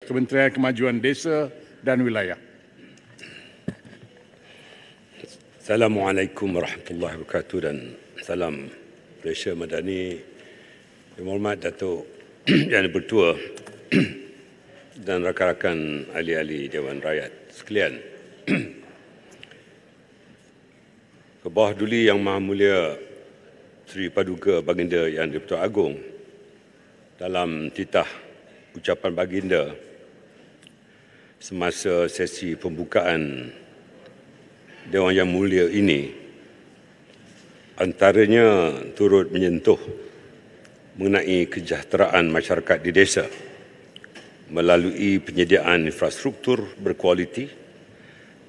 Kementerian Kemajuan Desa dan Wilayah. Assalamualaikum warahmatullahi wabarakatuh dan salam Malaysia Madani. Yang hormat Datuk Yang Bertua dan rakan-rakan ahli-ahli Dewan Rakyat sekalian. Ke bawah duli Yang Maha Mulia Seri Paduka Baginda Yang di-Pertuan Agong, dalam titah ucapan Baginda semasa sesi pembukaan Dewan Yang Mulia ini, antaranya turut menyentuh mengenai kesejahteraan masyarakat di desa melalui penyediaan infrastruktur berkualiti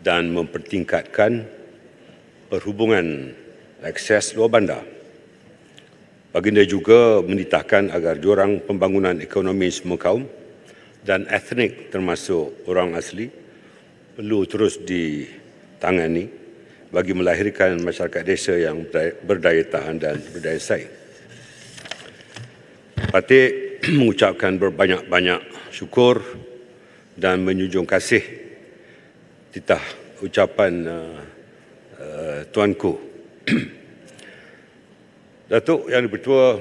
dan mempertingkatkan perhubungan akses luar bandar. Baginda juga menitahkan agar jurang pembangunan ekonomi semua kaum dan etnik termasuk orang asli perlu terus ditangani bagi melahirkan masyarakat desa yang berdaya tahan dan berdaya saing. Patut mengucapkan berbanyak-banyak syukur dan menjunjung kasih titah ucapan Tuanku Datuk Yang Di-Pertua,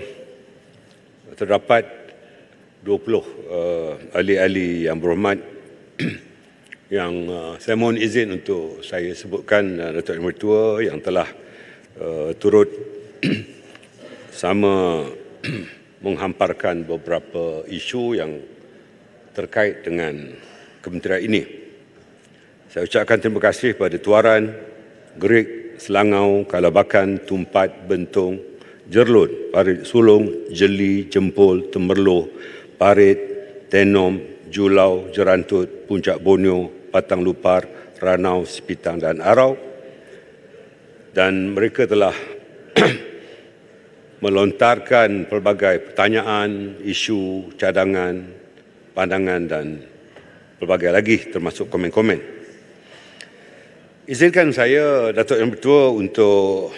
terdapat 20 ahli-ahli yang berhormat yang saya mohon izin untuk saya sebutkan Datuk Yang Di-Pertua yang telah turut sama menghamparkan beberapa isu yang terkait dengan kementerian ini. Saya ucapkan terima kasih kepada Tuaran, Gerik, Selangau, Kalabakan, Tumpat, Bentong, Jerlun, Parit Sulong, Jeli, Jempol, Temerloh, Parit, Tenom, Julau, Jerantut, Puncak Borneo, Patang Lupar, Ranau, Sipitang dan Arau. Dan mereka telah melontarkan pelbagai pertanyaan, isu, cadangan, pandangan dan pelbagai lagi termasuk komen-komen. Izinkan saya, Datuk Yang Bertua, untuk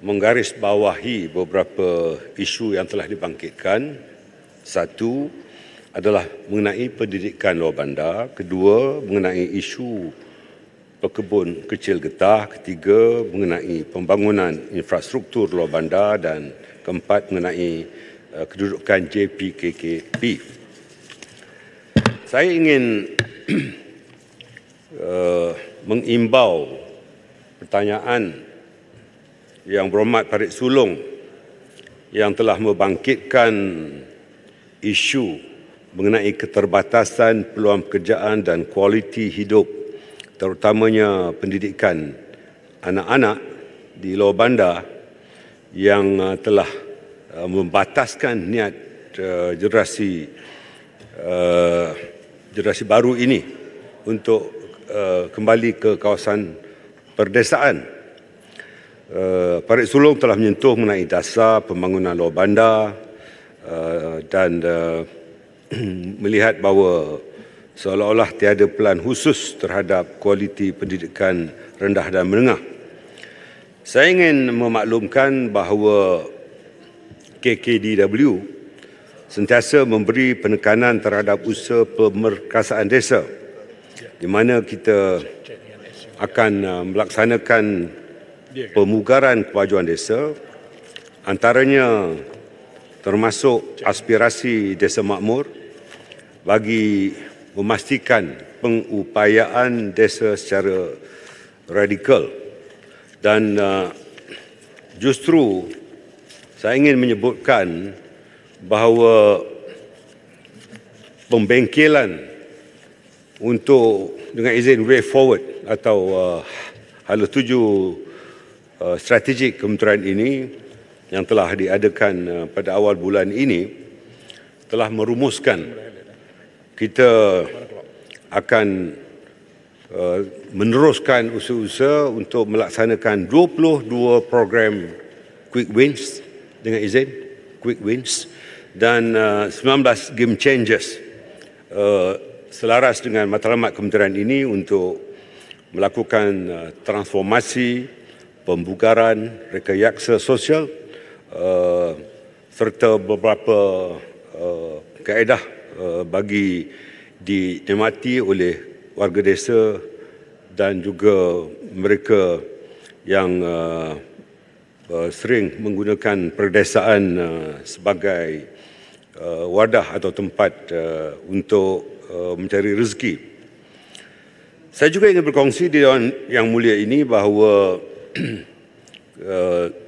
menggarisbawahi beberapa isu yang telah dibangkitkan. Satu adalah mengenai pendidikan luar bandar. Kedua, mengenai isu pekebun kecil getah. Ketiga, mengenai pembangunan infrastruktur luar bandar. Dan keempat, mengenai kedudukan JPKKP. Saya ingin mengimbau pertanyaan Yang Berhormat Parit Sulong yang telah membangkitkan isu mengenai keterbatasan peluang pekerjaan dan kualiti hidup, terutamanya pendidikan anak-anak di luar bandar, yang telah membataskan niat generasi baru ini untuk kembali ke kawasan perdesaan. Parit Sulong telah menyentuh mengenai dasar pembangunan luar bandar dan melihat bahawa seolah-olah tiada pelan khusus terhadap kualiti pendidikan rendah dan menengah. Saya ingin memaklumkan bahawa KKDW sentiasa memberi penekanan terhadap usaha pemerkasaan desa, di mana kita akan melaksanakan pemugaran kemajuan desa, antaranya termasuk aspirasi desa makmur bagi memastikan pengupayaan desa secara radikal. Dan justru saya ingin menyebutkan bahawa pembengkelan untuk dengan izin way forward atau hala tuju strategik kementerian ini yang telah diadakan pada awal bulan ini telah merumuskan kita akan meneruskan usaha-usaha untuk melaksanakan 22 program quick wins dengan izin quick wins dan 19 game changers selaras dengan matlamat kementerian ini untuk melakukan transformasi, pembugaran, rekayasa sosial serta beberapa kaedah bagi dinikmati oleh warga desa dan juga mereka yang sering menggunakan perdesaan sebagai wadah atau tempat untuk mencari rezeki. Saya juga ingin berkongsi di Dewan Yang Mulia ini bahawa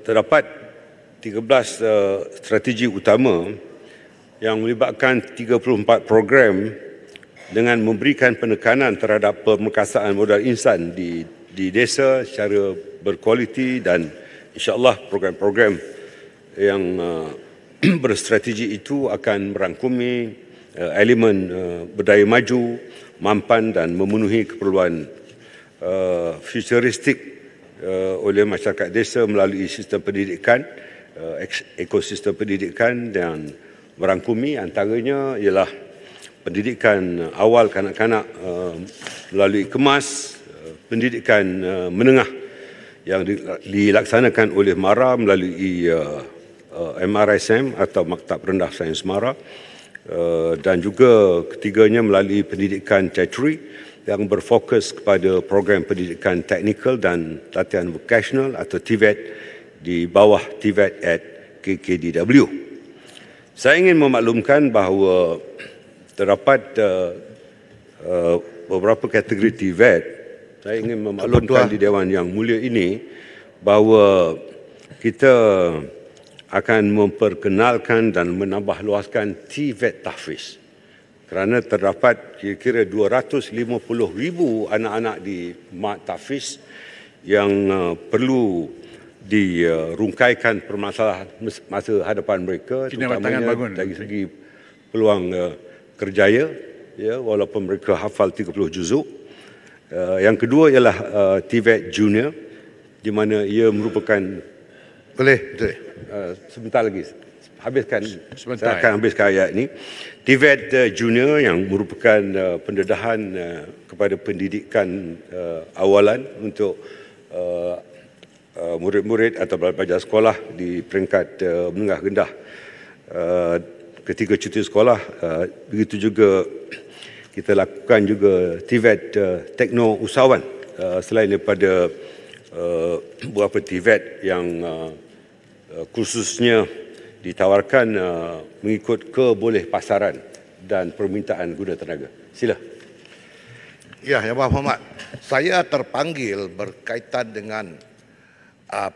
terdapat 13 strategi utama yang melibatkan 34 program dengan memberikan penekanan terhadap pemerkasaan modal insan di desa secara berkualiti, dan insya-Allah program-program yang berstrategi itu akan merangkumi elemen berdaya maju, mampan dan memenuhi keperluan futuristik oleh masyarakat desa melalui sistem pendidikan, ekosistem pendidikan, dan merangkumi antaranya ialah pendidikan awal kanak-kanak melalui kemas, pendidikan menengah yang dilaksanakan oleh MARA melalui MRSM atau Maktab Rendah Sains MARA, dan juga ketiganya melalui pendidikan tertiary yang berfokus kepada program pendidikan teknikal dan latihan vocational atau TVET di bawah TVET at KKDW. Saya ingin memaklumkan bahawa terdapat beberapa kategori TVET. Saya ingin memaklumkan di Dewan Yang Mulia ini bahawa kita akan memperkenalkan dan menambah luaskan TVET tahfiz, kerana terdapat kira-kira 250,000 anak-anak di mat tahfiz yang perlu dirungkaikan permasalahan masa hadapan mereka, terutamanya dari segi peluang kerjaya, ya, walaupun mereka hafal 30 juzuk. Yang kedua ialah TVET Junior, di mana ia merupakan sebentar lagi habiskan, saya akan habiskan ayat ini. TVET Junior yang merupakan pendedahan kepada pendidikan awalan untuk murid-murid atau pelajar sekolah di peringkat menengah rendah ketika cuti sekolah. Begitu juga kita lakukan juga TVET Tekno Usahawan, selain daripada beberapa TVET yang khususnya ditawarkan mengikut kebolehpasaran dan permintaan guna tenaga. Sila. Ya, Yang Berhormat, saya terpanggil berkaitan dengan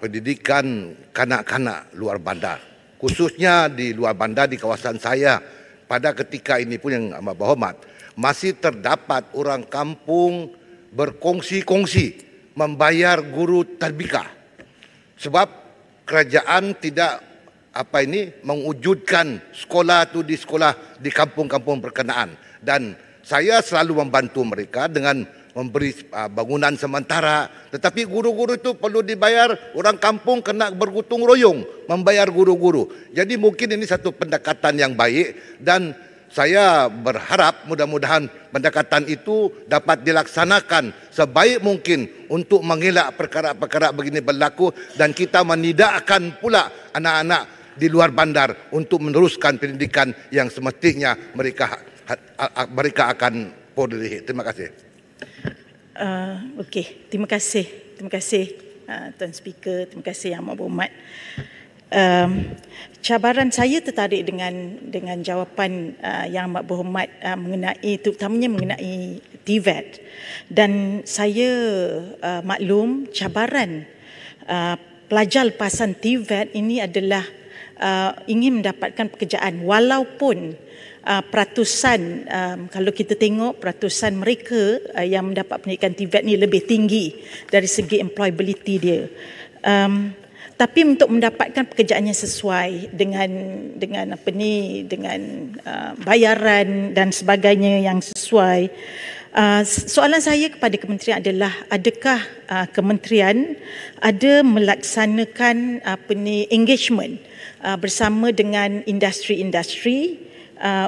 pendidikan kanak-kanak luar bandar, khususnya di luar bandar di kawasan saya. Pada ketika ini pun, Yang Amat Berhormat, masih terdapat orang kampung berkongsi-kongsi membayar guru tarbika sebab kerajaan tidak mewujudkan sekolah tu di sekolah di kampung-kampung berkenaan, dan saya selalu membantu mereka dengan memberi bangunan sementara, tetapi guru-guru itu perlu dibayar. Orang kampung kena bergotong royong membayar guru-guru. Jadi mungkin ini satu pendekatan yang baik, dan saya berharap mudah-mudahan pendekatan itu dapat dilaksanakan sebaik mungkin untuk mengelak perkara-perkara begini berlaku, dan kita menidakkan pula anak-anak di luar bandar untuk meneruskan pendidikan yang semestinya mereka akan boleh. Terima kasih. Okey, terima kasih Tuan Speaker, terima kasih Yang Amat Berhormat. Cabaran saya tertarik dengan jawapan Yang Amat Berhormat mengenai, terutamanya mengenai TVET, dan saya maklum cabaran pelajar lepasan TVET ini adalah ingin mendapatkan pekerjaan, walaupun peratusan, kalau kita tengok peratusan mereka yang mendapat pendidikan TVET ni lebih tinggi dari segi employability dia. Tapi untuk mendapatkan pekerjaan yang sesuai dengan bayaran dan sebagainya yang sesuai, soalan saya kepada kementerian adalah, adakah kementerian ada melaksanakan engagement bersama dengan industri-industri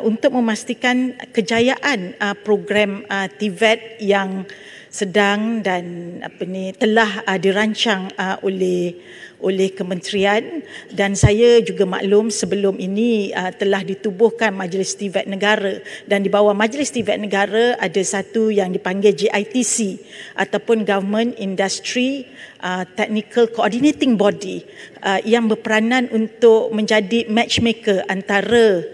untuk memastikan kejayaan program TVET yang sedang dan telah dirancang oleh kementerian, dan saya juga maklum sebelum ini telah ditubuhkan Majlis TVET Negara, dan di bawah Majlis TVET Negara ada satu yang dipanggil GITC ataupun Government Industry Technical Coordinating Body yang berperanan untuk menjadi matchmaker antara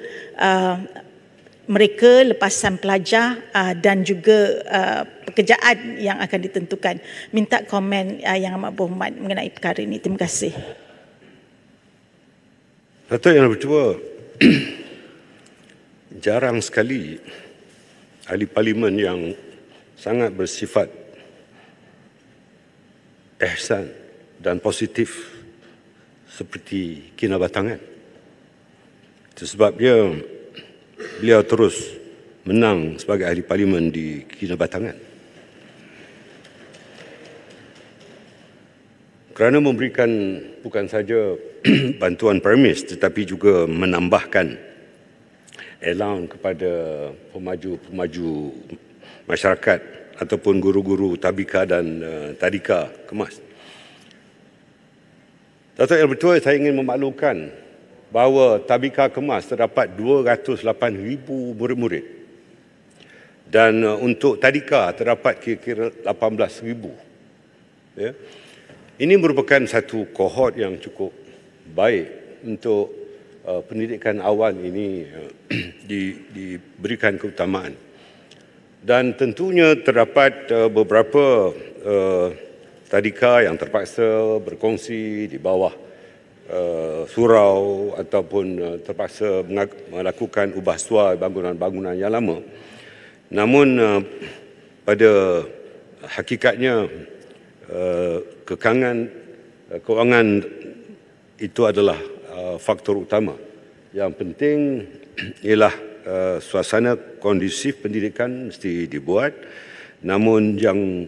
mereka lepasan pelajar dan juga pekerjaan yang akan ditentukan. Minta komen Yang Amat Berhormat mengenai perkara ini. Terima kasih. Datuk Yang Bertua, jarang sekali ahli parlimen yang sangat bersifat ihsan dan positif seperti Kinabatangan. Itu sebabnya beliau terus menang sebagai ahli parlimen di Kinabatangan. Kerana memberikan bukan saja bantuan premis tetapi juga menambahkan allowance kepada pemaju-pemaju masyarakat ataupun guru-guru tabika dan tadika kemas. Datuk Yang Bertua, saya ingin memaklumkan bahawa tabika kemas terdapat 208,000 murid-murid dan untuk tadika terdapat kira-kira 18,000. Ya. Ini merupakan satu kohort yang cukup baik untuk pendidikan awal ini diberikan keutamaan. Dan tentunya terdapat beberapa tadika yang terpaksa berkongsi di bawah surau ataupun terpaksa melakukan ubah suai bangunan-bangunan yang lama. Namun pada hakikatnya kekangan kewangan itu adalah faktor utama. Yang penting ialah suasana kondusif pendidikan mesti dibuat. Namun yang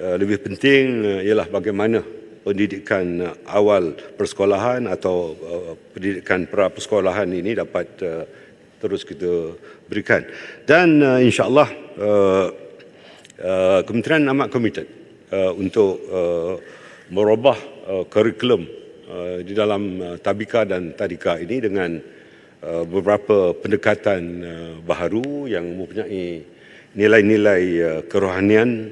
lebih penting ialah bagaimana pendidikan awal persekolahan atau pendidikan pra persekolahan ini dapat terus kita berikan. Dan insya-Allah Kementerian amat komited untuk merubah kurikulum di dalam tabika dan tadika ini dengan beberapa pendekatan baharu yang mempunyai nilai-nilai kerohanian,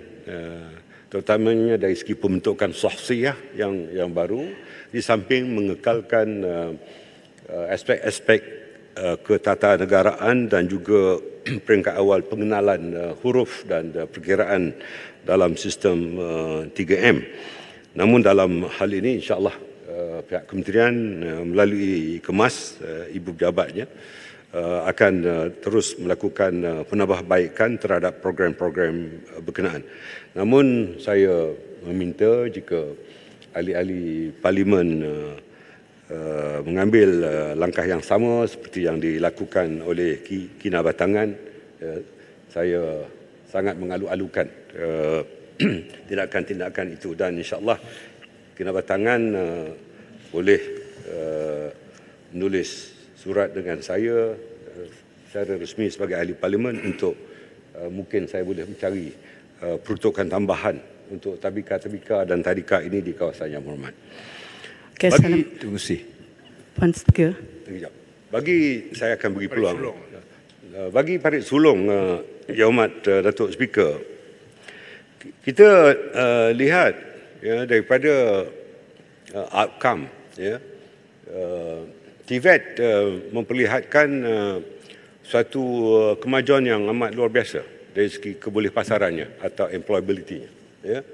terutamanya dari segi pembentukan sahsiyah yang baru, di samping mengekalkan aspek-aspek ketatanegaraan dan juga peringkat awal pengenalan huruf dan perkiraan dalam sistem 3M. Namun dalam hal ini insya-Allah pihak kementerian melalui Kemas, ibu pejabatnya akan terus melakukan penambahbaikan terhadap program-program berkenaan. Namun saya meminta jika ahli-ahli parlimen mengambil langkah yang sama seperti yang dilakukan oleh Kinabatangan, saya sangat mengalu-alukan tindakan-tindakan itu, dan insya-Allah Kinabatangan boleh menulis surat dengan saya secara resmi sebagai ahli parlimen untuk mungkin saya boleh mencari peruntukan tambahan untuk tabika-tabika dan tadika ini di kawasan Yang Berhormat. Terima kasih. Puan Speaker. Bagi saya akan beri peluang. Bagi Parit Sulong, Yang Hormat Datuk Speaker, kita lihat ya, daripada outcome ya, TVET memperlihatkan suatu kemajuan yang amat luar biasa dari segi kebolehpasarannya atau employability-nya. Ya.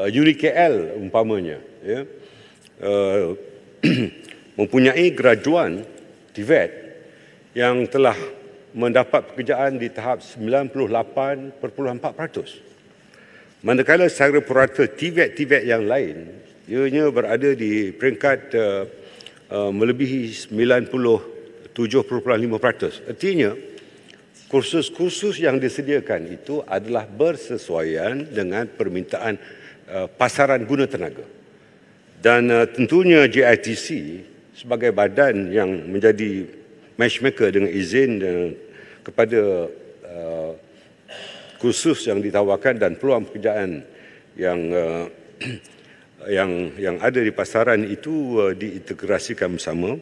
Uni KL umpamanya ya, mempunyai graduan TVET yang telah mendapat pekerjaan di tahap 98.4%. Manakala secara purata TVET yang lain ianya berada di peringkat melebihi 97.5%. Artinya kursus-kursus yang disediakan itu adalah bersesuaian dengan permintaan pasaran guna tenaga. Dan tentunya GITC sebagai badan yang menjadi matchmaker dengan izin kepada kursus yang ditawarkan dan peluang pekerjaan yang ada di pasaran itu diintegrasikan bersama.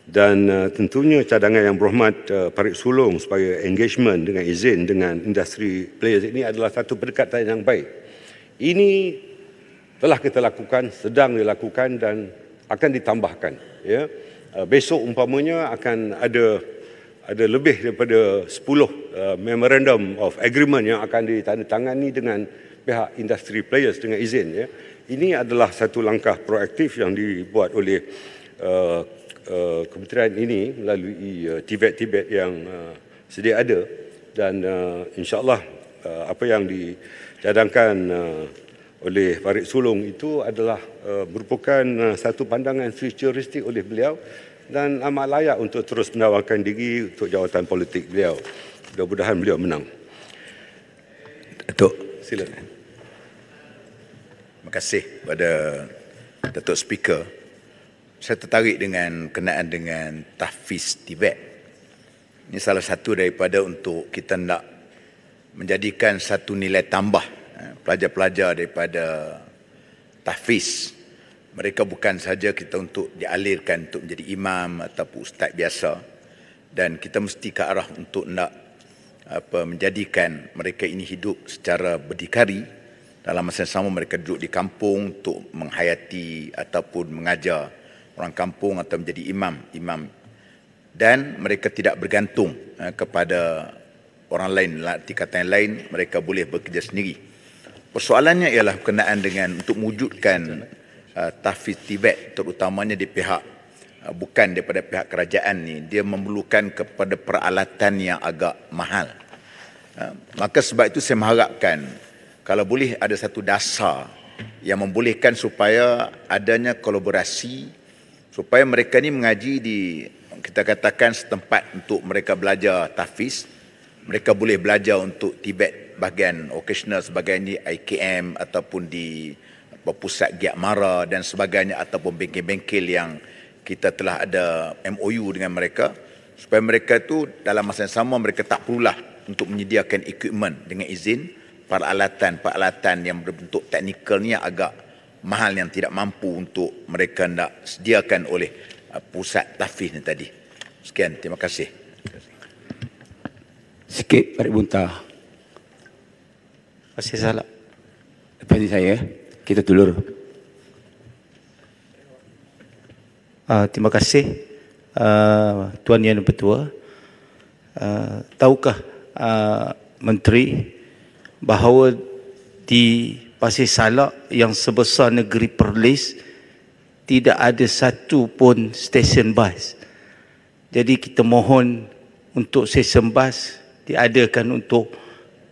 Dan tentunya cadangan yang berhormat Parit Sulong supaya engagement dengan izin dengan industri players ini adalah satu pendekatan yang baik. Ini telah kita lakukan, sedang dilakukan dan akan ditambahkan. Ya. Besok umpamanya akan ada lebih daripada 10 memorandum of agreement yang akan ditandatangani dengan pihak industri players dengan izin. Ya. Ini adalah satu langkah proaktif yang dibuat oleh kementerian ini melalui TVET yang sedia ada, dan insya-Allah apa yang dicadangkan oleh Parit Sulong itu adalah merupakan satu pandangan futuristik oleh beliau dan amat layak untuk terus menawarkan diri untuk jawatan politik beliau. Mudah-mudahan beliau menang. Datuk, silakan. Terima kasih kepada Datuk Speaker. Saya tertarik dengan kenaan dengan tahfiz TVET. Ini salah satu daripada untuk kita nak menjadikan satu nilai tambah pelajar-pelajar daripada tahfiz. Mereka bukan saja kita untuk dialirkan untuk menjadi imam ataupun ustaz biasa, dan kita mesti ke arah untuk nak menjadikan mereka ini hidup secara berdikari. Dalam masa yang sama mereka duduk di kampung untuk menghayati ataupun mengajar orang kampung atau menjadi imam, dan mereka tidak bergantung kepada orang lain. Arti kata yang lain, mereka boleh bekerja sendiri. Persoalannya ialah berkenaan dengan untuk mewujudkan tahfiz TVET, terutamanya di pihak bukan daripada pihak kerajaan ni, dia memerlukan kepada peralatan yang agak mahal. Maka sebab itu saya mengharapkan kalau boleh ada satu dasar yang membolehkan supaya adanya kolaborasi, supaya mereka ni mengaji di, kita katakan, setempat untuk mereka belajar tahfiz. Mereka boleh belajar untuk TVET bahagian occasional sebagainya, IKM ataupun di pusat Giat Mara dan sebagainya, ataupun bengkel-bengkel yang kita telah ada MOU dengan mereka, supaya mereka tu dalam masa yang sama mereka tak perlulah untuk menyediakan equipment dengan izin, peralatan yang berbentuk teknikal ni yang agak mahal, yang tidak mampu untuk mereka nak sediakan oleh pusat tahfiz ni tadi. Sekian, terima kasih. Sikit Parit Buntah. Masih salah. Lepas ni saya, kita tulur. Terima kasih Tuan Yang Bertua. Tahukah Menteri bahawa di Pasir Salak yang sebesar negeri Perlis tidak ada satu pun stesen bas. Jadi kita mohon untuk stesen bas diadakan untuk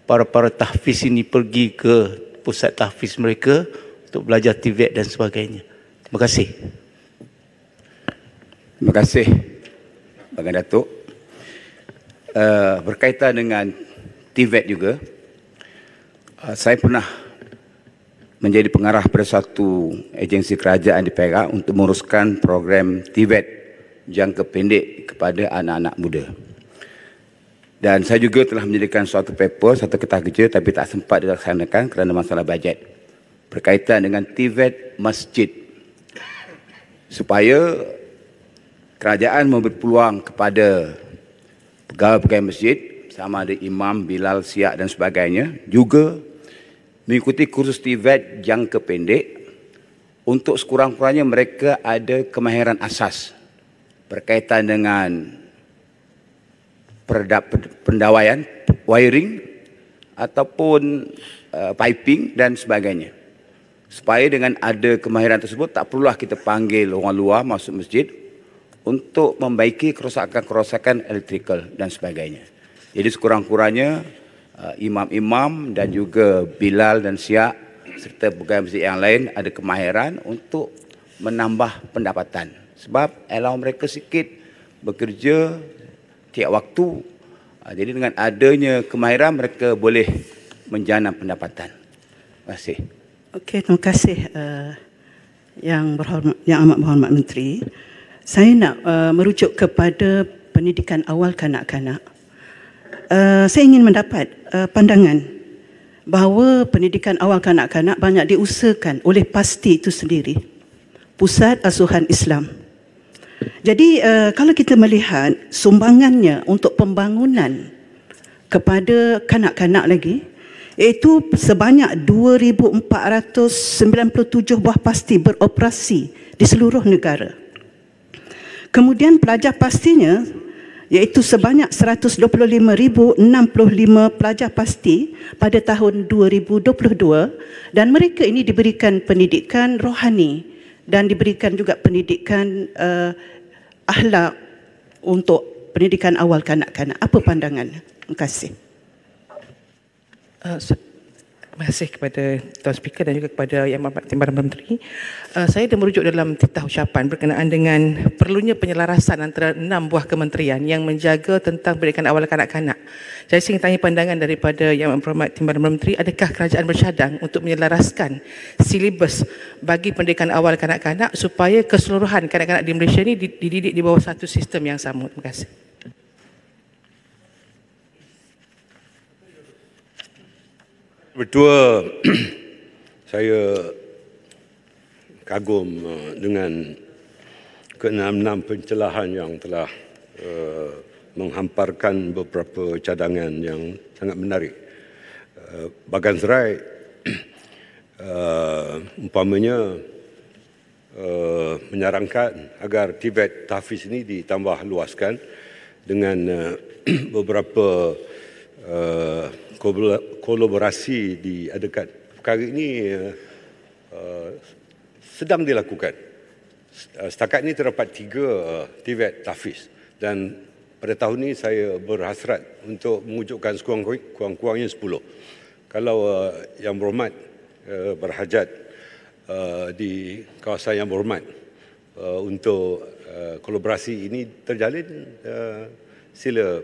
para tahfiz ini pergi ke pusat tahfiz mereka untuk belajar TVET dan sebagainya. Terima kasih. Terima kasih Baginda Datuk. Berkaitan dengan TVET juga, saya pernah menjadi pengarah pada satu agensi kerajaan di Perak untuk menguruskan program TVET jangka pendek kepada anak-anak muda. Dan saya juga telah menjadikan suatu paper, satu kertas kerja, tapi tak sempat dilaksanakan kerana masalah bajet, berkaitan dengan TVET masjid, supaya kerajaan memberi peluang kepada pegawai-pegawai masjid, sama ada imam, bilal, siak dan sebagainya, juga mengikuti kursus TVET jangka pendek untuk sekurang-kurangnya mereka ada kemahiran asas berkaitan dengan pendawaian, wiring ataupun piping dan sebagainya. Supaya dengan ada kemahiran tersebut tak perlulah kita panggil orang luar masuk masjid untuk membaiki kerosakan-kerosakan elektrikal dan sebagainya. Jadi sekurang-kurangnya imam-imam dan juga bilal dan siak serta pegawai masjid yang lain ada kemahiran untuk menambah pendapatan. Sebab allow mereka sikit bekerja tiap waktu. Jadi dengan adanya kemahiran mereka boleh menjana pendapatan. Terima kasih. Okey, terima kasih yang amat berhormat Menteri. Saya nak merujuk kepada pendidikan awal kanak-kanak. Saya ingin mendapat pandangan bahawa pendidikan awal kanak-kanak banyak diusahakan oleh PASTI itu sendiri, Pusat Asuhan Islam. Jadi kalau kita melihat sumbangannya untuk pembangunan kepada kanak-kanak lagi, iaitu sebanyak 2,497 buah PASTI beroperasi di seluruh negara. Kemudian pelajar pastinya iaitu sebanyak 125,065 pelajar pasti pada tahun 2022, dan mereka ini diberikan pendidikan rohani dan diberikan juga pendidikan akhlak untuk pendidikan awal kanak-kanak. Apa pandangan? Terima kasih. Terima kasih kepada Tuan Speaker dan juga kepada Yang Berhormat Timbalan Menteri. Saya dah merujuk dalam titah ucapan berkenaan dengan perlunya penyelarasan antara 6 buah kementerian yang menjaga tentang pendidikan awal kanak-kanak. Saya ingin tanya pandangan daripada Yang Berhormat Timbalan Menteri, adakah kerajaan bercadang untuk menyelaraskan silibus bagi pendidikan awal kanak-kanak supaya keseluruhan kanak-kanak di Malaysia ini dididik di bawah satu sistem yang sama? Terima kasih. Betul, saya kagum dengan ke-6 pencelahan yang telah menghamparkan beberapa cadangan yang sangat menarik. Bagan Serai, umpamanya menyarankan agar Tibet Tahfiz ini ditambah luaskan dengan beberapa kolaborasi diadakan. Perkara ini sedang dilakukan. Setakat ini terdapat 3 Tibet Tahfiz, dan pada tahun ini saya berhasrat untuk mewujudkan sekurang-kurangnya 10. Kalau Yang Berhormat berhajat di kawasan Yang Berhormat untuk kolaborasi ini terjalin, sila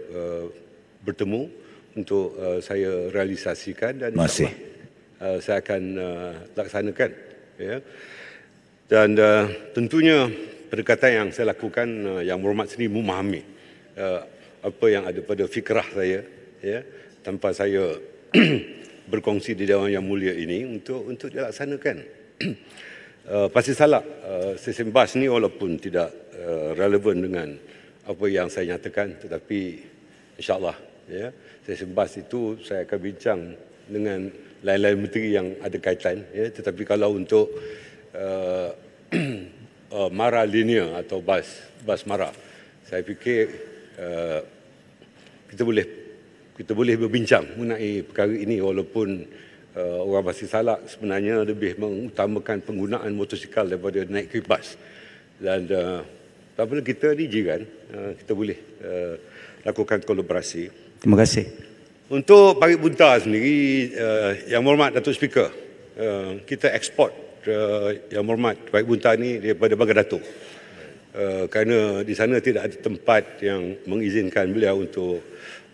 bertemu untuk saya realisasikan, dan saya akan laksanakan. Ya. Dan tentunya pendekatan yang saya lakukan, Yang Berhormat sendiri memahami apa yang ada pada fikrah saya, ya, tanpa saya berkongsi di Dewan Yang Mulia ini untuk dilaksanakan. Pasti salah, sistem BAS ni walaupun tidak relevan dengan apa yang saya nyatakan, tetapi insya-Allah, ya, sistem BAS itu saya akan bincang dengan lain-lain menteri yang ada kaitan, ya. Tetapi kalau untuk mara linear atau bas mara, saya fikir kita boleh berbincang mengenai perkara ini, walaupun orang Pasir Salak sebenarnya lebih mengutamakan penggunaan motosikal daripada naik ke bas. Dan apabila kita di jiran, kita boleh lakukan kolaborasi. Terima kasih. Untuk Parit Bunta sendiri, Yang Berhormat Datuk Speaker, kita ekspor Yang Berhormat Parit Bunta ni daripada Bangka Datuk. Kerana di sana tidak ada tempat yang mengizinkan beliau untuk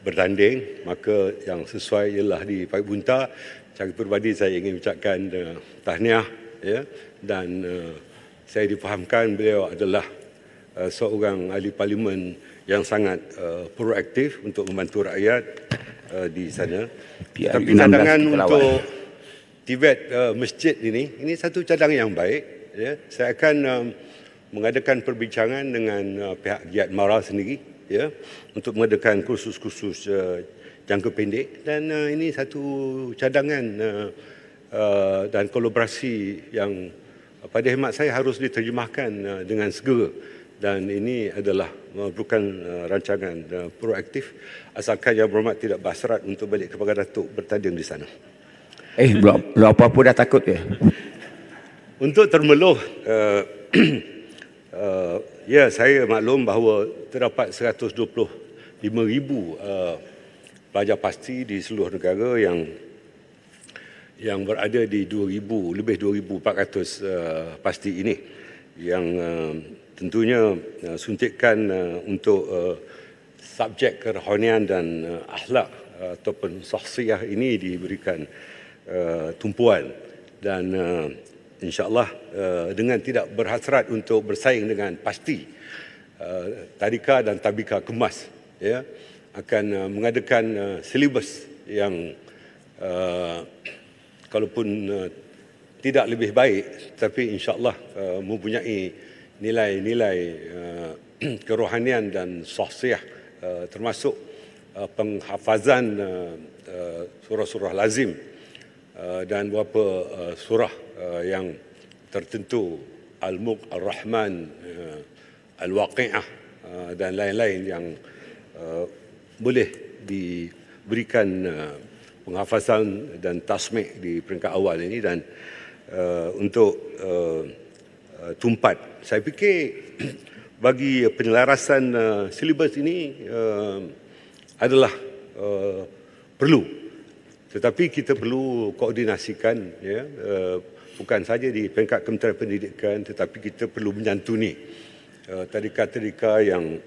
bertanding, maka yang sesuai ialah di Parit Bunta. Secara peribadi saya ingin ucapkan tahniah, ya, dan saya difahamkan beliau adalah seorang ahli parlimen yang sangat proaktif untuk membantu rakyat di sana. Tapi cadangan untuk Tibet masjid ini satu cadangan yang baik, ya. Saya akan mengadakan perbincangan dengan pihak Giat Mara sendiri, ya, untuk mengadakan kursus-kursus jangka pendek, dan ini satu cadangan dan kolaborasi yang pada khidmat saya harus diterjemahkan dengan segera. Dan ini adalah merupakan rancangan proaktif, asalkan Yang Berhormat tidak berhasrat untuk balik ke Bangka Datuk bertanding di sana. Belum apa-apa dah takut ke? Untuk Termeloh, ya, saya maklum bahawa terdapat 125,000 pelajar pasti di seluruh negara yang berada di lebih 2,400 pasti ini, yang tentunya suntikan untuk subjek kerohanian dan akhlak ataupun sahsiah ini diberikan tumpuan, dan insya-Allah dengan tidak berhasrat untuk bersaing dengan pasti, tadika dan tabika kemas, ya, akan mengadakan silibus yang kalaupun tidak lebih baik, tapi insya-Allah mempunyai nilai-nilai kerohanian dan shakhsiyah, termasuk penghafazan surah-surah lazim dan beberapa surah yang tertentu, Al-Mulk, Ar-Rahman, Al-Waqi'ah dan lain-lain yang boleh diberikan penghafazan dan tasmik di peringkat awal ini. Dan untuk tumpat, saya fikir bagi penyelarasan silibus ini adalah perlu, tetapi kita perlu koordinasikan, ya, bukan saja di peringkat Kementerian Pendidikan, tetapi kita perlu menyantuni tadika-tadika yang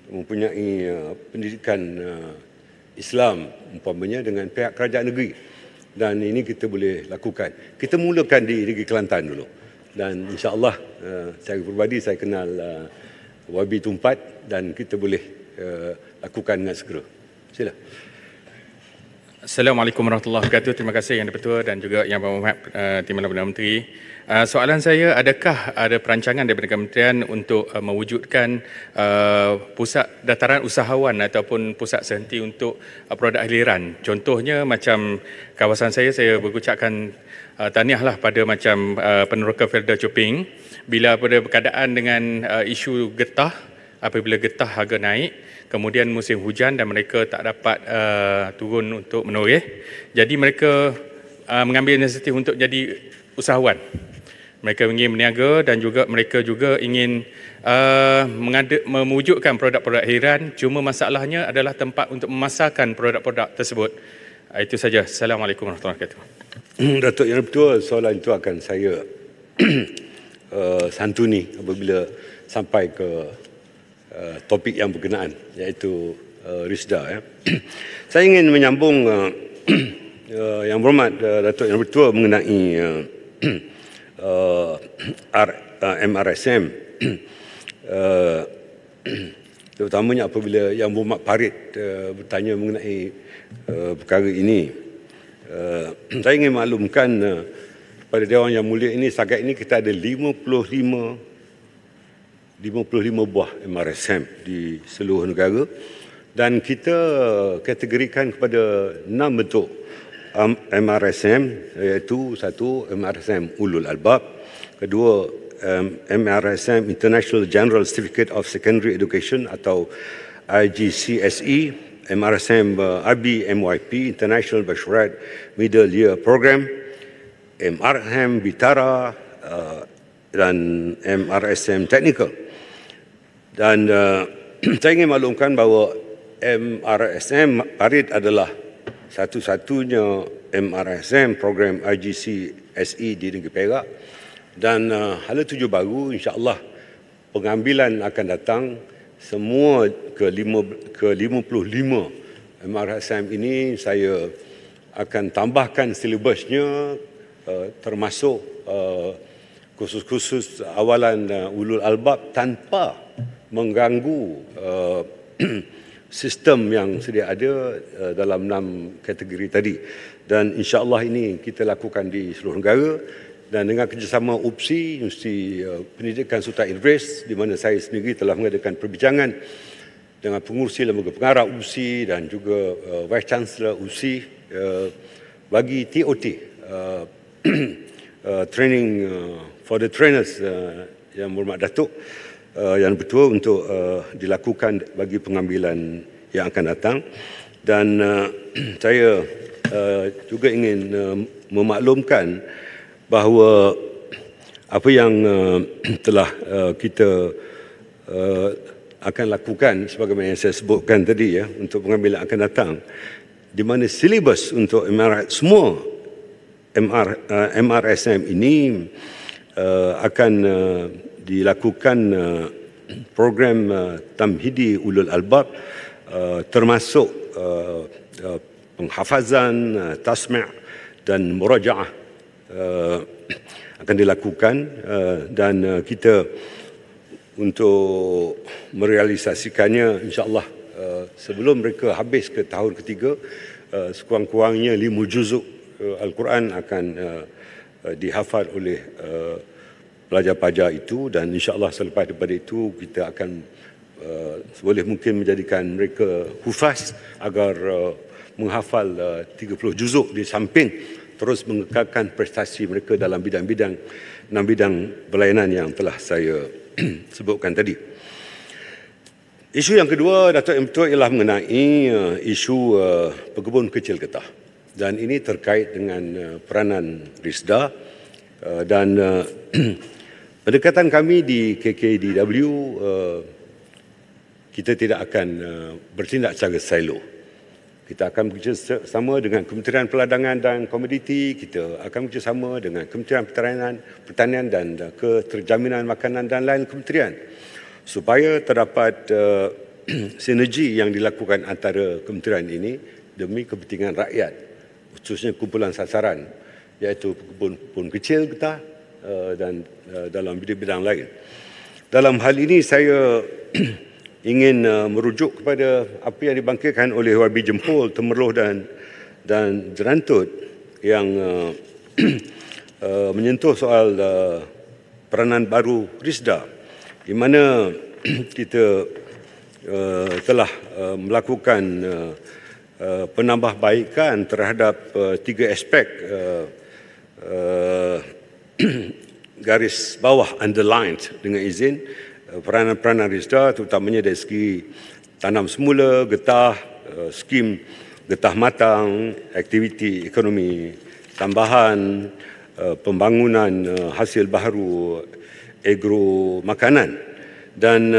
mempunyai pendidikan Islam umpamanya dengan pihak kerajaan negeri, dan ini kita boleh lakukan. Kita mulakan di Negeri Kelantan dulu, dan insya-Allah secara peribadi saya kenal Wabi Tumpat dan kita boleh lakukan dengan segera. Sila. Assalamualaikum warahmatullahi wabarakatuh. Terima kasih Yang di-Pertua dan juga Yang Berhormat Timbalan Perdana Menteri. Soalan saya, adakah ada perancangan daripada kementerian untuk mewujudkan pusat dataran usahawan ataupun pusat sehenti untuk produk hiliran? Contohnya macam kawasan saya berucapkan tahniahlah pada macam Peneroka Felda Choping bila pada berkadaan dengan isu getah, apabila getah harga naik, kemudian musim hujan dan mereka tak dapat turun untuk menoreh. Jadi mereka mengambil inisiatif untuk jadi usahawan. Mereka ingin berniaga dan juga mereka juga ingin mewujudkan produk-produk hiliran. Cuma masalahnya adalah tempat untuk memasarkan produk-produk tersebut. Itu saja. Assalamualaikum warahmatullahi wabarakatuh. Datuk Yang Betul, soalan itu akan saya santuni apabila sampai ke topik yang berkenaan, iaitu RISDA. Ya. Saya ingin menyambung Yang Berhormat Datuk Yang Betul mengenai MRSM, terutamanya apabila Yang Berhormat Parit bertanya mengenai perkara ini. Saya ingin maklumkan pada Dewan Yang Mulia ini, setakat ini kita ada 55 buah MRSM di seluruh negara, dan kita kategorikan kepada 6 bentuk MRSM, iaitu satu, MRSM Ulul Albab, kedua, MRSM International General Certificate of Secondary Education atau IGCSE, MRSM IBMYP International Baccalaureate Middle Year Program, MRSM Bitara dan MRSM Technical. Dan saya ingin maklumkan bahawa MRSM Parit adalah satu-satunya MRSM program IGCSE di negeri Perak, dan hala tuju baru, insya-Allah pengambilan akan datang semua ke 55 MRSM ini. Saya akan tambahkan silibusnya, termasuk khusus-khusus awalan ulul albab tanpa mengganggu sistem yang sedia ada dalam 6 kategori tadi. Dan insya-Allah ini kita lakukan di seluruh negara, dan dengan kerjasama UPSI, Universiti Pendidikan Sultan Idris, di mana saya sendiri telah mengadakan perbincangan dengan pengurusi lembaga pengarah UPSI dan juga Vice Chancellor UPSI bagi TOT, training for the trainers, Yang Berhormat Datuk Yang Betul, untuk dilakukan bagi pengambilan yang akan datang. Dan saya juga ingin memaklumkan bahawa apa yang telah kita akan lakukan sebagaimana yang saya sebutkan tadi, ya, untuk pengambilan akan datang, di mana silibus untuk semua MRSM ini akan dilakukan program tamhidi ulul albab, termasuk penghafazan, tasmi' dan murajaah akan dilakukan, dan kita untuk merealisasikannya insya-Allah sebelum mereka habis ke tahun ketiga, sekurang-kurangnya 5 juzuk Al-Quran akan dihafal oleh pelajar-pelajar itu, dan insya-Allah selepas daripada itu kita akan boleh mungkin menjadikan mereka hufaz agar menghafal 30 juzuk di samping terus mengekalkan prestasi mereka dalam bidang-bidang 6 bidang pelayanan yang telah saya sebutkan tadi. Isu yang kedua, Datuk Yang Pertua, ialah mengenai isu pekebun kecil getah. Dan ini terkait dengan peranan RISDA dan pendekatan kami di KKDW, kita tidak akan bertindak secara silo. Kita akan bekerjasama dengan Kementerian Perdagangan dan Komoditi, kita akan bekerjasama dengan Kementerian Pertanian dan Keterjaminan Makanan dan lain kementerian supaya terdapat sinergi yang dilakukan antara kementerian ini demi kepentingan rakyat, khususnya kumpulan sasaran, iaitu pekebun kecil getah dan dalam bidang-bidang lain. Dalam hal ini saya ingin merujuk kepada apa yang dibangkitkan oleh YB Jempol, Temerloh dan Jerantut yang menyentuh soal peranan baru RISDA, di mana kita telah melakukan penambahbaikan terhadap 3 aspek garis bawah underlined dengan izin peranan-peranan RISDA, terutamanya dari segi tanam semula, getah, skim getah matang, aktiviti ekonomi tambahan, pembangunan hasil baharu agro makanan. Dan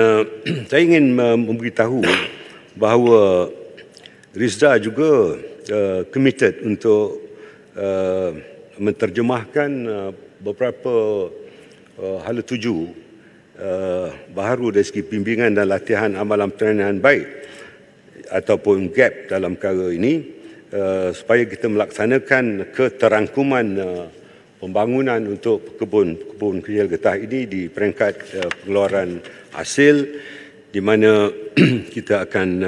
saya ingin memberitahu bahawa RISDA juga committed untuk menterjemahkan beberapa hala tuju baharu dari segi bimbingan dan latihan amalan pertanian baik ataupun GAP dalam perkara ini, supaya kita melaksanakan keterangkuman pembangunan untuk kebun kecil getah ini di peringkat pengeluaran hasil, di mana kita akan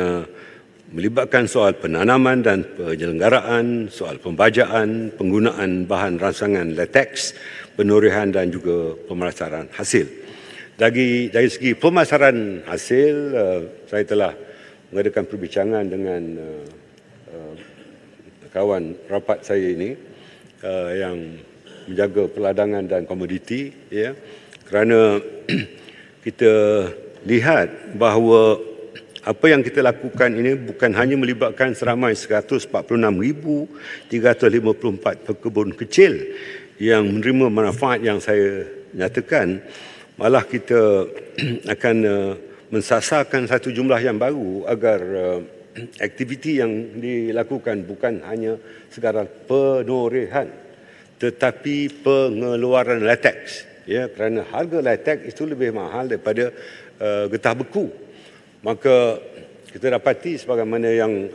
melibatkan soal penanaman dan penyelenggaraan, soal pembajaan, penggunaan bahan rangsangan latex, penurihan dan juga pemasaran hasil. Dari segi pemasaran hasil, saya telah mengadakan perbincangan dengan kawan rapat saya ini yang menjaga perladangan dan komoditi, ya, kerana kita lihat bahawa apa yang kita lakukan ini bukan hanya melibatkan seramai 146,354 pekebun kecil yang menerima manfaat yang saya nyatakan, malah kita akan mensasarkan satu jumlah yang baru agar aktiviti yang dilakukan bukan hanya sekadar penurihan tetapi pengeluaran latex, ya, kerana harga latex itu lebih mahal daripada getah beku. Maka kita dapati sebagaimana yang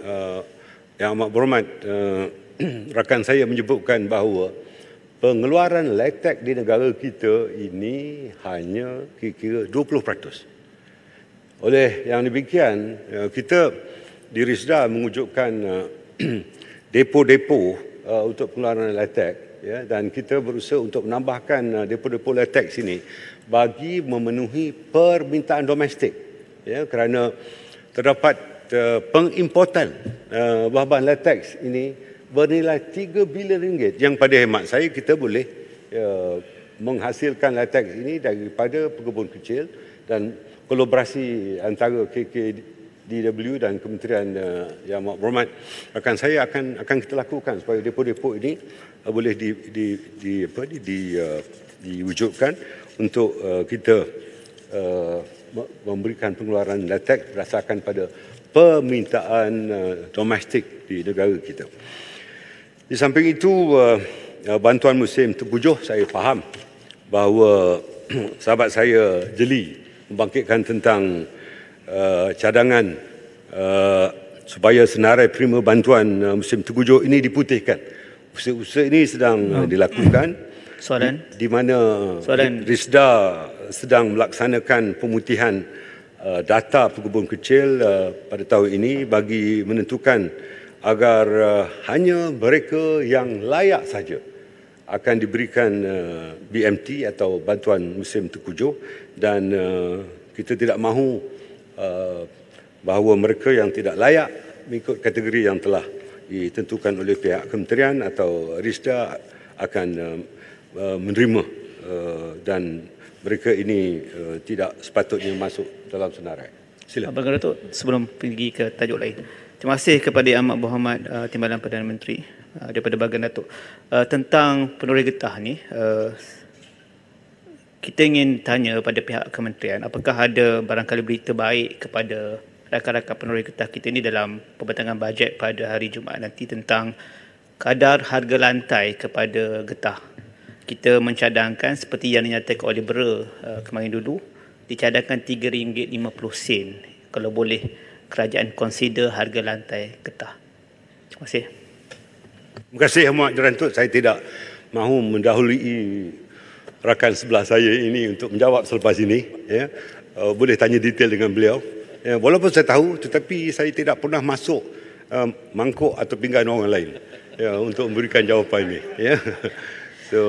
amat berhormat rakan saya menyebutkan bahawa pengeluaran latex di negara kita ini hanya kira-kira 20%. Oleh yang demikian, kita di RISDA mewujudkan depo-depo untuk pengeluaran latex, ya, dan kita berusaha untuk menambahkan depo-depo latex ini bagi memenuhi permintaan domestik, ya, kerana terdapat pengimportan bahan latex ini bernilai 3 bilion ringgit yang pada hemat saya kita boleh menghasilkan latex ini daripada pekebun kecil, dan kolaborasi antara KKDW dan Kementerian Yang Amat Berhormat rakan saya akan kita lakukan supaya depo-depo ini boleh diwujudkan untuk kita memberikan pengeluaran latex berdasarkan pada permintaan domestik di negara kita. Di samping itu, bantuan musim terpujuh, saya faham bahawa sahabat saya jeli membangkitkan tentang cadangan supaya senarai penerima bantuan musim terpujuh ini diputihkan. Usaha-usaha ini sedang dilakukan, di mana RISDA sedang melaksanakan pemutihan data pekebun kecil pada tahun ini bagi menentukan agar hanya mereka yang layak saja akan diberikan BMT atau bantuan musim terkujuh, dan kita tidak mahu bahawa mereka yang tidak layak mengikut kategori yang telah ditentukan oleh pihak kementerian atau RISDA akan menerima, dan mereka ini tidak sepatutnya masuk dalam senarai. Sila. Abang Datuk, sebelum pergi ke tajuk lain, terima kasih kepada Yang Amat Berhormat Timbalan Perdana Menteri daripada Baginda Datuk tentang penoreh getah ni. Kita ingin tanya pada pihak kementerian, apakah ada barangkali berita baik kepada rakan-rakan penoreh getah kita ni dalam pembentangan bajet pada hari Jumaat nanti tentang kadar harga lantai kepada getah. Kita mencadangkan seperti yang dinyatakan oleh BERA kemarin dulu, dicadangkan RM3.50 kalau boleh kerajaan consider harga lantai getah. Terima kasih. Terima kasih Ahmad Jerantut. Saya tidak mahu mendahului rakan sebelah saya ini untuk menjawab selepas ini. Ya. Boleh tanya detail dengan beliau. Ya, walaupun saya tahu, tetapi saya tidak pernah masuk mangkuk atau pinggan orang lain ya, untuk memberikan jawapan ini. Ya. So,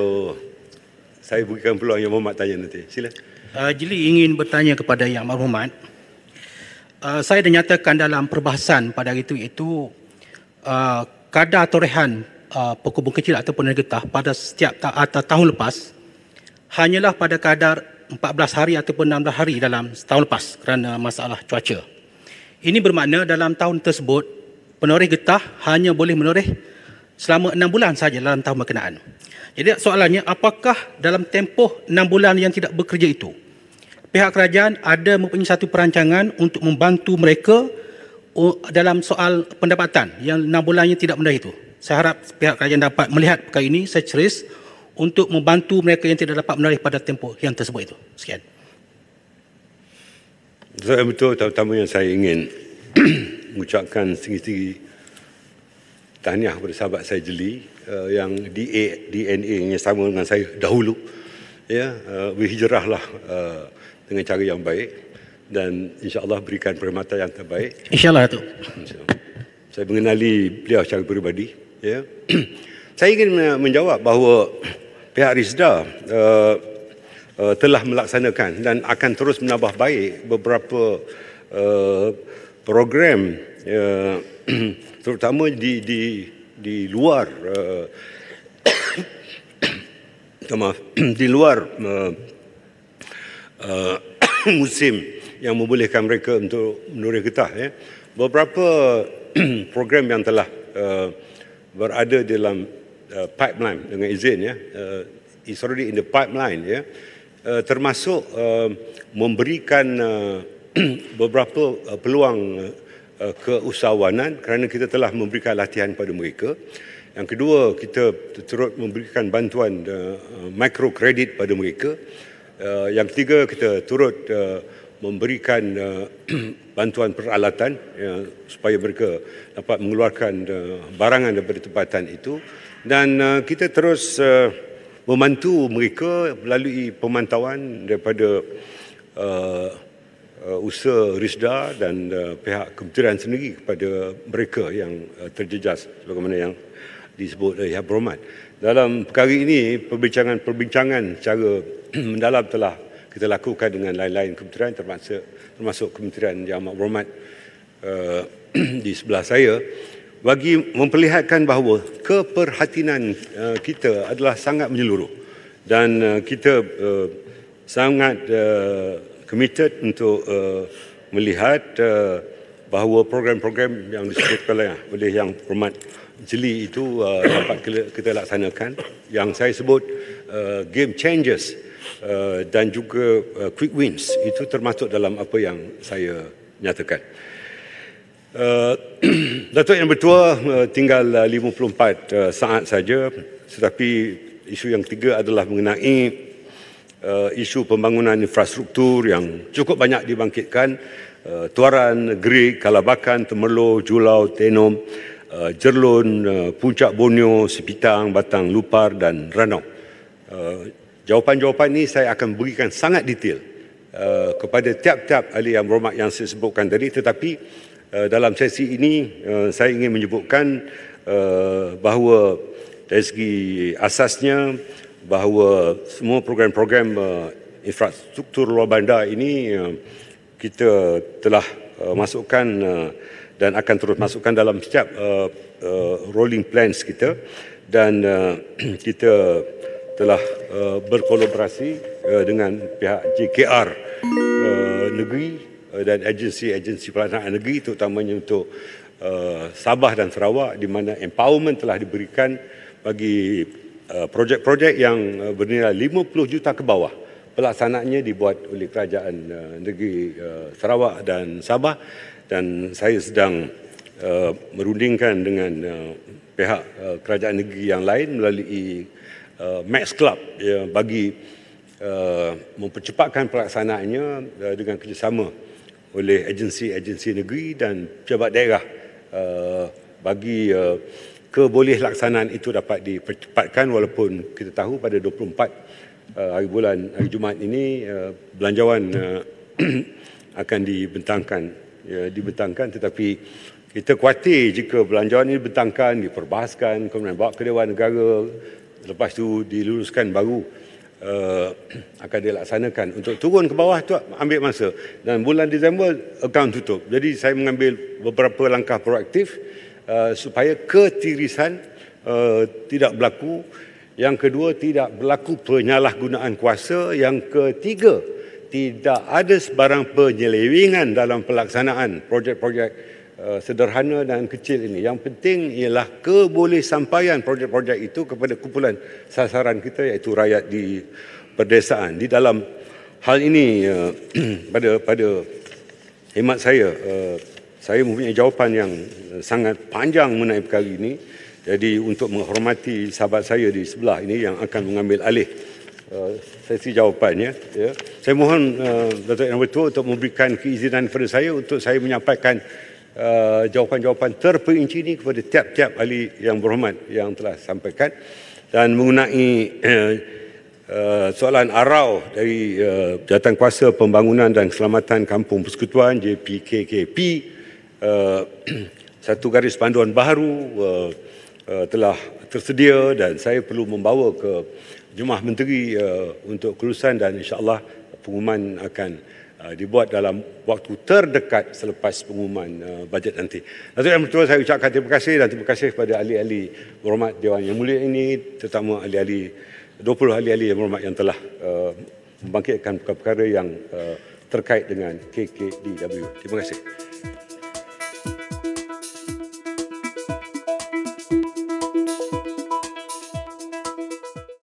saya berikan peluang Yang Berhormat tanya nanti. Sila. Jeli ingin bertanya kepada Yang Berhormat. Saya dinyatakan dalam perbahasan pada hari itu iaitu kadar torehan pekubun kecil atau penoreh getah pada setiap tahun lepas hanyalah pada kadar 14 hari ataupun 16 hari dalam setahun lepas kerana masalah cuaca. Ini bermakna dalam tahun tersebut penoreh getah hanya boleh menoreh selama 6 bulan saja dalam tahun berkenaan. Jadi soalannya, apakah dalam tempoh 6 bulan yang tidak bekerja itu pihak kerajaan ada mempunyai satu perancangan untuk membantu mereka dalam soal pendapatan yang 6 bulannya tidak menoreh itu? Saya harap pihak kerajaan dapat melihat perkara ini secara serius untuk membantu mereka yang tidak dapat menoreh pada tempoh yang tersebut itu. Sekian. Betul, terutama yang saya ingin mengucapkan tinggi-tinggi tahniah kepada sahabat saya Jeli yang DNA-nya sama dengan saya dahulu. Ya, berhijrahlah dengan cara yang baik dan insya-Allah berikan perkhidmatan yang terbaik. Insya-Allah Datuk. Saya mengenali beliau secara peribadi. Ya. Saya ingin menjawab bahawa pihak RISDA telah melaksanakan dan akan terus menambah baik beberapa program terutama di luar di luar musim yang membolehkan mereka untuk menoreh getah. Ya. Beberapa program yang telah berada dalam pipeline dengan izin, ya, is already in the pipeline, ya, termasuk memberikan beberapa peluang keusahawanan kerana kita telah memberikan latihan kepada mereka. Yang kedua, kita turut memberikan bantuan microkredit pada mereka. Yang ketiga, kita turut memberikan bantuan peralatan supaya mereka dapat mengeluarkan barangan daripada tempatan itu, dan kita terus membantu mereka melalui pemantauan daripada usaha RISDA dan pihak kementerian sendiri kepada mereka yang terjejas sebagaimana yang disebut oleh Yang Berhormat. Dalam perkara ini, perbincangan secara mendalam telah kita lakukan dengan lain-lain kementerian termasuk kementerian Yang Amat Berhormat di sebelah saya, bagi memperlihatkan bahawa keperhatian kita adalah sangat menyeluruh dan kita sangat committed untuk melihat bahawa program-program yang disebutkan oleh Yang Berhormat Jeli itu dapat kita laksanakan. Yang saya sebut game changers dan juga quick wins itu termasuk dalam apa yang saya nyatakan. Datuk Yang Bertua, tinggal 54 saat saja, tetapi isu yang ketiga adalah mengenai isu pembangunan infrastruktur yang cukup banyak dibangkitkan. Tuaran, Gerik, Kalabakan, Temerloh, Julau, Tenom, Jerlun, Puncak Borneo, Sipitang, Batang Lupar dan Ranau. Jawapan-jawapan ini saya akan berikan sangat detail kepada tiap-tiap ahli Yang Berhormat yang saya sebutkan tadi, tetapi dalam sesi ini saya ingin menyebutkan bahawa dari segi asasnya bahawa semua program-program infrastruktur luar bandar ini kita telah masukkan dan akan terus masukkan dalam setiap rolling plans kita, dan kita telah berkolaborasi dengan pihak JKR negeri dan agensi-agensi pelaksanaan negeri, terutamanya untuk Sabah dan Sarawak, di mana empowerment telah diberikan bagi projek-projek yang bernilai 50 juta ke bawah. Pelaksanaannya dibuat oleh kerajaan negeri Sarawak dan Sabah, dan saya sedang merundingkan dengan pihak kerajaan negeri yang lain melalui Max Club bagi mempercepatkan pelaksanaannya dengan kerjasama oleh agensi-agensi negeri dan pejabat daerah bagi keboleh laksanaan itu dapat dipercepatkan, walaupun kita tahu pada 24 hari Jumaat ini belanjawan akan dibentangkan, tetapi kita khawatir jika belanjawan ini dibentangkan, diperbahaskan, kemudian bawa ke Dewan Negara, lepas tu diluluskan baru akan dilaksanakan. Untuk turun ke bawah tu ambil masa, dan bulan Disember akaun tutup. Jadi saya mengambil beberapa langkah proaktif supaya ketirisan tidak berlaku. Yang kedua, tidak berlaku penyalahgunaan kuasa. Yang ketiga, tidak ada sebarang penyelewengan dalam pelaksanaan projek-projek sederhana dan kecil ini. Yang penting ialah kebolehsampaian projek-projek itu kepada kumpulan sasaran kita, iaitu rakyat di perdesaan. Di dalam hal ini, pada hemat saya mempunyai jawapan yang sangat panjang mengenai perkara ini. Jadi untuk menghormati sahabat saya di sebelah ini yang akan mengambil alih sesi jawapannya, ya, saya mohon Datuk Yang Bertua untuk memberikan keizinan kepada saya untuk saya menyampaikan jawapan-jawapan terperinci ini kepada tiap-tiap ahli yang berhormat yang telah sampaikan. Dan mengenai soalan arau dari Jawatankuasa Pembangunan dan Keselamatan Kampung Persekutuan JPKKP, satu garis panduan baru telah tersedia dan saya perlu membawa ke Jemaah Menteri untuk kelulusan, dan insya-Allah pengumuman akan dibuat dalam waktu terdekat selepas pengumuman bajet nanti. Datuk Yang Bertua, saya ucapkan terima kasih dan terima kasih kepada ahli-ahli berhormat Dewan Yang Mulia ini, terutama ahli-ahli 20 ahli-ahli yang berhormat yang telah membangkitkan perkara-perkara yang terkait dengan KKDW. Terima kasih.